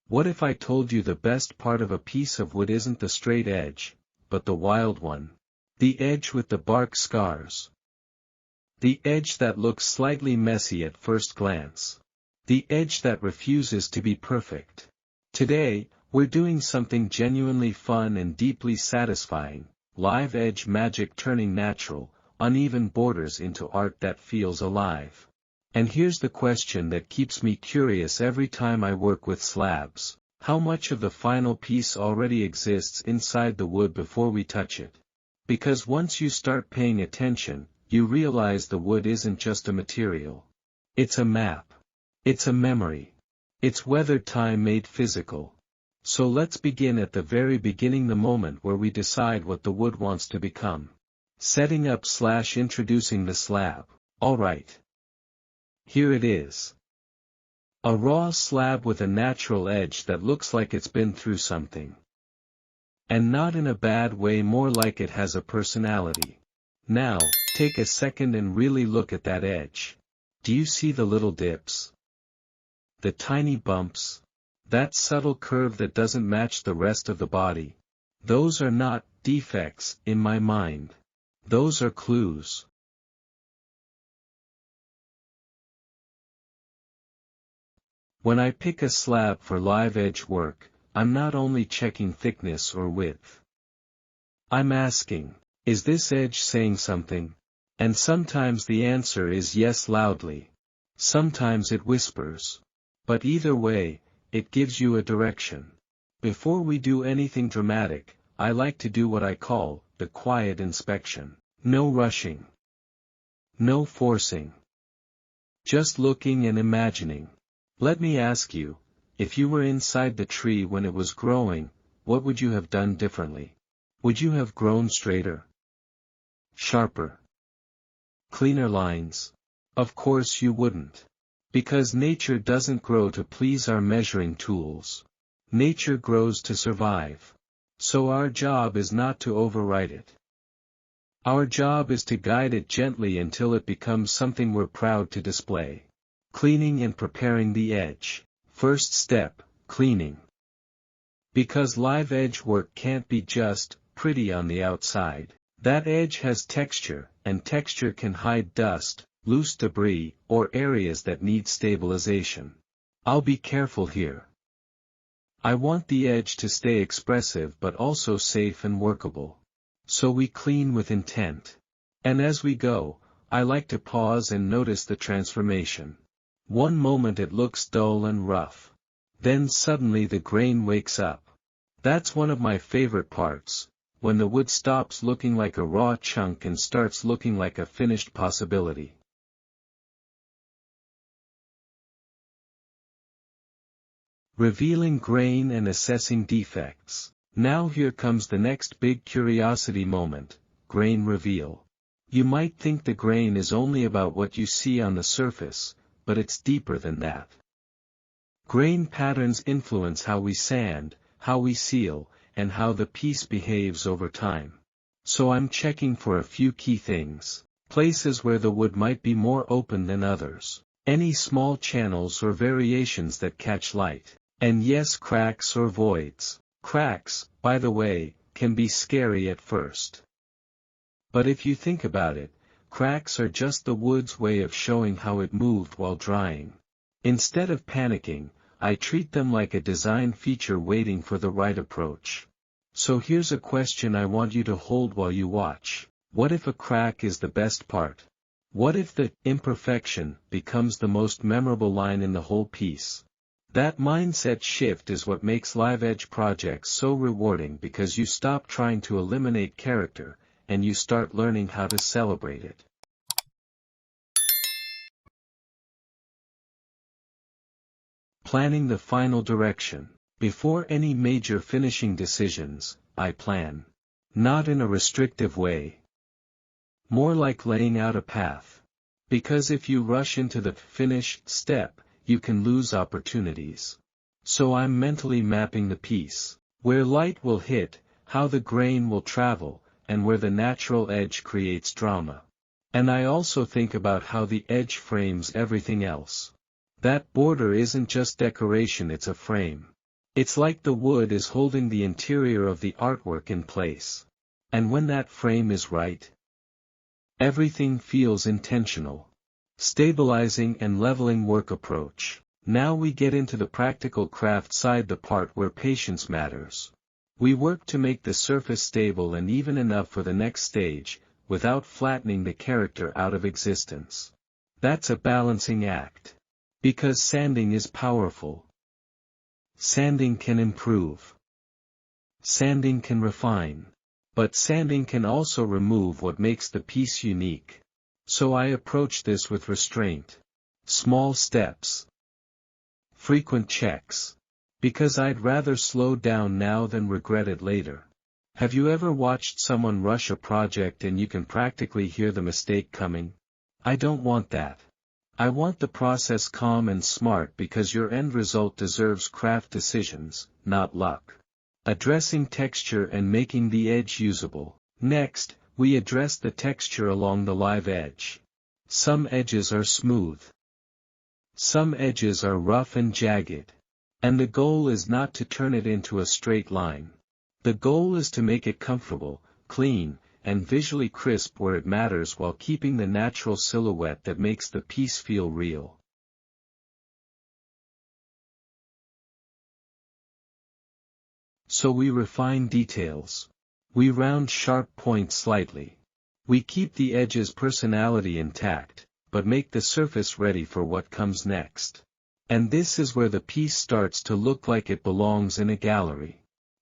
What if I told you the best part of a piece of wood isn't the straight edge, but the wild one? The edge with the bark scars. The edge that looks slightly messy at first glance. The edge that refuses to be perfect. Today, we're doing something genuinely fun and deeply satisfying, live edge magic, turning natural, uneven borders into art that feels alive. And here's the question that keeps me curious every time I work with slabs: how much of the final piece already exists inside the wood before we touch it? Because once you start paying attention, you realize the wood isn't just a material. It's a map. It's a memory. It's weathered time made physical. So let's begin at the very beginning, the moment where we decide what the wood wants to become. Setting up / introducing the slab. Alright. Here it is. A raw slab with a natural edge that looks like it's been through something. And not in a bad way, more like it has a personality. Now, take a second and really look at that edge. Do you see the little dips? The tiny bumps? That subtle curve that doesn't match the rest of the body? Those are not defects in my mind. Those are clues. When I pick a slab for live edge work, I'm not only checking thickness or width. I'm asking, is this edge saying something? And sometimes the answer is yes, loudly. Sometimes it whispers. But either way, it gives you a direction. Before we do anything dramatic, I like to do what I call the quiet inspection. No rushing. No forcing. Just looking and imagining. Let me ask you, if you were inside the tree when it was growing, what would you have done differently? Would you have grown straighter? Sharper? Cleaner lines? Of course you wouldn't. Because nature doesn't grow to please our measuring tools. Nature grows to survive. So our job is not to overwrite it. Our job is to guide it gently until it becomes something we're proud to display. Cleaning and preparing the edge. First step, cleaning. Because live edge work can't be just pretty on the outside. That edge has texture, and texture can hide dust, loose debris, or areas that need stabilization. I'll be careful here. I want the edge to stay expressive but also safe and workable. So we clean with intent. And as we go, I like to pause and notice the transformation. One moment it looks dull and rough. Then suddenly the grain wakes up. That's one of my favorite parts, when the wood stops looking like a raw chunk and starts looking like a finished possibility. Revealing grain and assessing defects. Now here comes the next big curiosity moment, grain reveal. You might think the grain is only about what you see on the surface, but it's deeper than that. Grain patterns influence how we sand, how we seal, and how the piece behaves over time. So I'm checking for a few key things. Places where the wood might be more open than others. Any small channels or variations that catch light. And yes, cracks or voids. Cracks, by the way, can be scary at first. But if you think about it, cracks are just the wood's way of showing how it moved while drying. Instead of panicking, I treat them like a design feature waiting for the right approach. So here's a question I want you to hold while you watch. What if a crack is the best part? What if the imperfection becomes the most memorable line in the whole piece? That mindset shift is what makes live edge projects so rewarding, because you stop trying to eliminate character, and you start learning how to celebrate it. Planning the final direction. Before any major finishing decisions, I plan. Not in a restrictive way. More like laying out a path. Because if you rush into the finish step, you can lose opportunities. So I'm mentally mapping the piece. Where light will hit, how the grain will travel, and where the natural edge creates drama. And I also think about how the edge frames everything else. That border isn't just decoration, it's a frame. It's like the wood is holding the interior of the artwork in place. And when that frame is right, everything feels intentional. Stabilizing and leveling work approach. Now we get into the practical craft side, the part where patience matters. We work to make the surface stable and even enough for the next stage, without flattening the character out of existence. That's a balancing act. Because sanding is powerful. Sanding can improve. Sanding can refine. But sanding can also remove what makes the piece unique. So I approach this with restraint. Small steps. Frequent checks. Because I'd rather slow down now than regret it later. Have you ever watched someone rush a project and you can practically hear the mistake coming? I don't want that. I want the process calm and smart, because your end result deserves craft decisions, not luck. Addressing texture and making the edge usable. Next, we address the texture along the live edge. Some edges are smooth. Some edges are rough and jagged. And the goal is not to turn it into a straight line. The goal is to make it comfortable, clean, and visually crisp where it matters, while keeping the natural silhouette that makes the piece feel real. So we refine details. We round sharp points slightly. We keep the edge's personality intact, but make the surface ready for what comes next. And this is where the piece starts to look like it belongs in a gallery.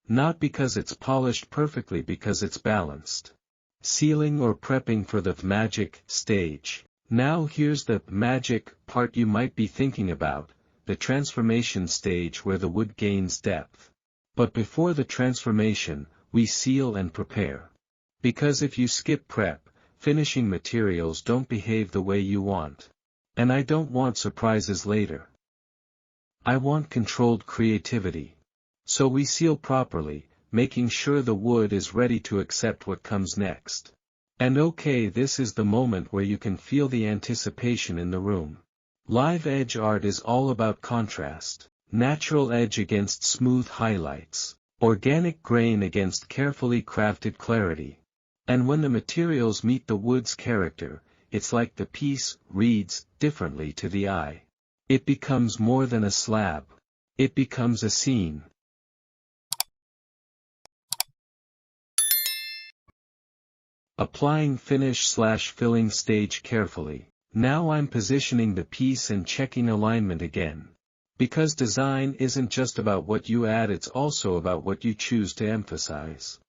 Not because it's polished perfectly, because it's balanced. Sealing or prepping for the magic stage. Now here's the magic part you might be thinking about, the transformation stage where the wood gains depth. But before the transformation, we seal and prepare. Because if you skip prep, finishing materials don't behave the way you want. And I don't want surprises later. I want controlled creativity. So we seal properly, making sure the wood is ready to accept what comes next. And okay, this is the moment where you can feel the anticipation in the room. Live edge art is all about contrast. Natural edge against smooth highlights. Organic grain against carefully crafted clarity. And when the materials meet the wood's character, it's like the piece reads differently to the eye. It becomes more than a slab. It becomes a scene. Applying finish/filling stage carefully. Now I'm positioning the piece and checking alignment again. Because design isn't just about what you add, it's also about what you choose to emphasize.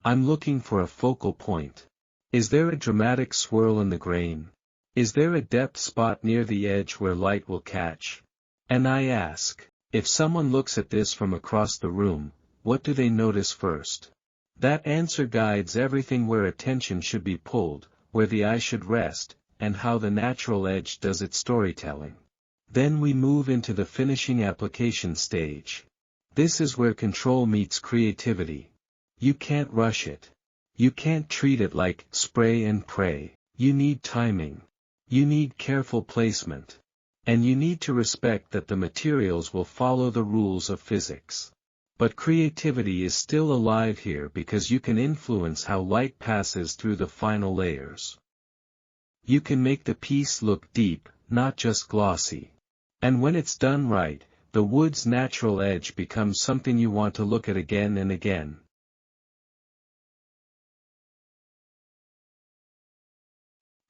I'm looking for a focal point. Is there a dramatic swirl in the grain? Is there a depth spot near the edge where light will catch? And I ask, if someone looks at this from across the room, what do they notice first? That answer guides everything: where attention should be pulled, where the eye should rest, and how the natural edge does its storytelling. Then we move into the finishing application stage. This is where control meets creativity. You can't rush it. You can't treat it like spray and pray. You need timing. You need careful placement. And you need to respect that the materials will follow the rules of physics. But creativity is still alive here, because you can influence how light passes through the final layers. You can make the piece look deep, not just glossy. And when it's done right, the wood's natural edge becomes something you want to look at again and again.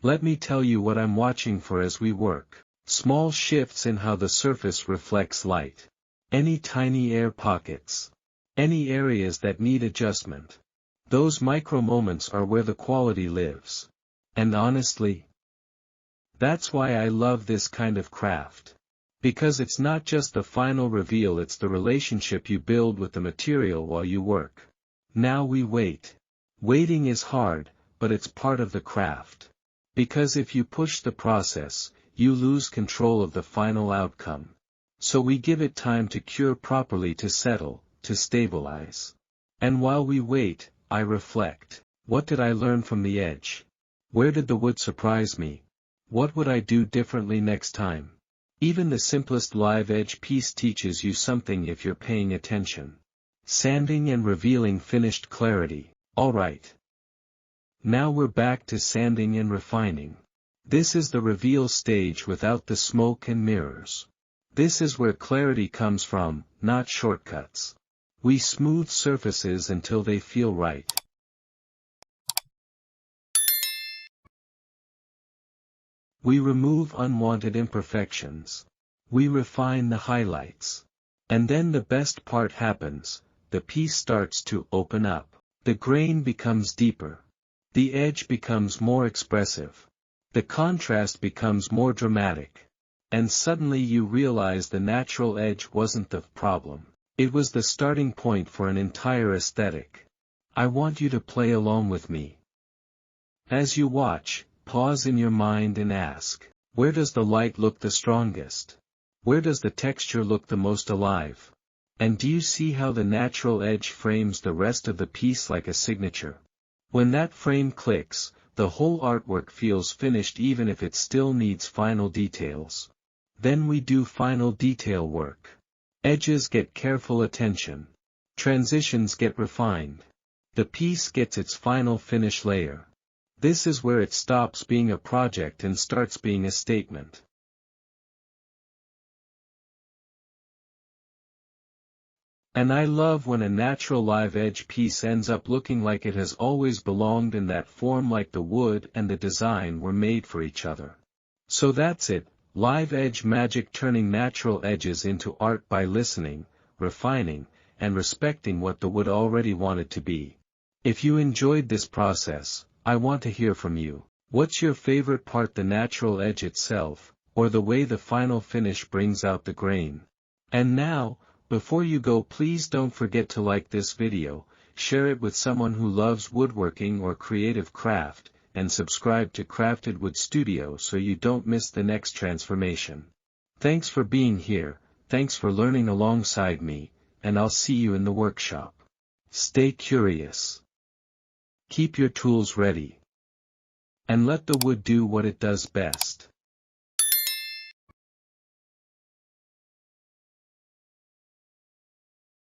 Let me tell you what I'm watching for as we work. Small shifts in how the surface reflects light. Any tiny air pockets. Any areas that need adjustment. Those micro moments are where the quality lives. And honestly, that's why I love this kind of craft. Because it's not just the final reveal, it's the relationship you build with the material while you work. Now we wait. Waiting is hard, but it's part of the craft. Because if you push the process, you lose control of the final outcome. So we give it time to cure properly, to settle, to stabilize. And while we wait, I reflect. What did I learn from the edge? Where did the wood surprise me? What would I do differently next time? Even the simplest live edge piece teaches you something if you're paying attention. Sanding and revealing finished clarity. Alright. Now we're back to sanding and refining. This is the reveal stage without the smoke and mirrors. This is where clarity comes from, not shortcuts. We smooth surfaces until they feel right. We remove unwanted imperfections. We refine the highlights. And then the best part happens, the piece starts to open up. The grain becomes deeper. The edge becomes more expressive. The contrast becomes more dramatic. And suddenly you realize the natural edge wasn't the problem. It was the starting point for an entire aesthetic. I want you to play along with me. As you watch, pause in your mind and ask, where does the light look the strongest? Where does the texture look the most alive? And do you see how the natural edge frames the rest of the piece like a signature? When that frame clicks, the whole artwork feels finished even if it still needs final details. Then we do final detail work. Edges get careful attention. Transitions get refined. The piece gets its final finish layer. This is where it stops being a project and starts being a statement. And I love when a natural live edge piece ends up looking like it has always belonged in that form, like the wood and the design were made for each other. So that's it, live edge magic, turning natural edges into art by listening, refining, and respecting what the wood already wanted to be. If you enjoyed this process, I want to hear from you. What's your favorite part, the natural edge itself, or the way the final finish brings out the grain? And now, before you go, please don't forget to like this video, share it with someone who loves woodworking or creative craft, and subscribe to Crafted Wood Studio so you don't miss the next transformation. Thanks for being here, thanks for learning alongside me, and I'll see you in the workshop. Stay curious. Keep your tools ready. And let the wood do what it does best.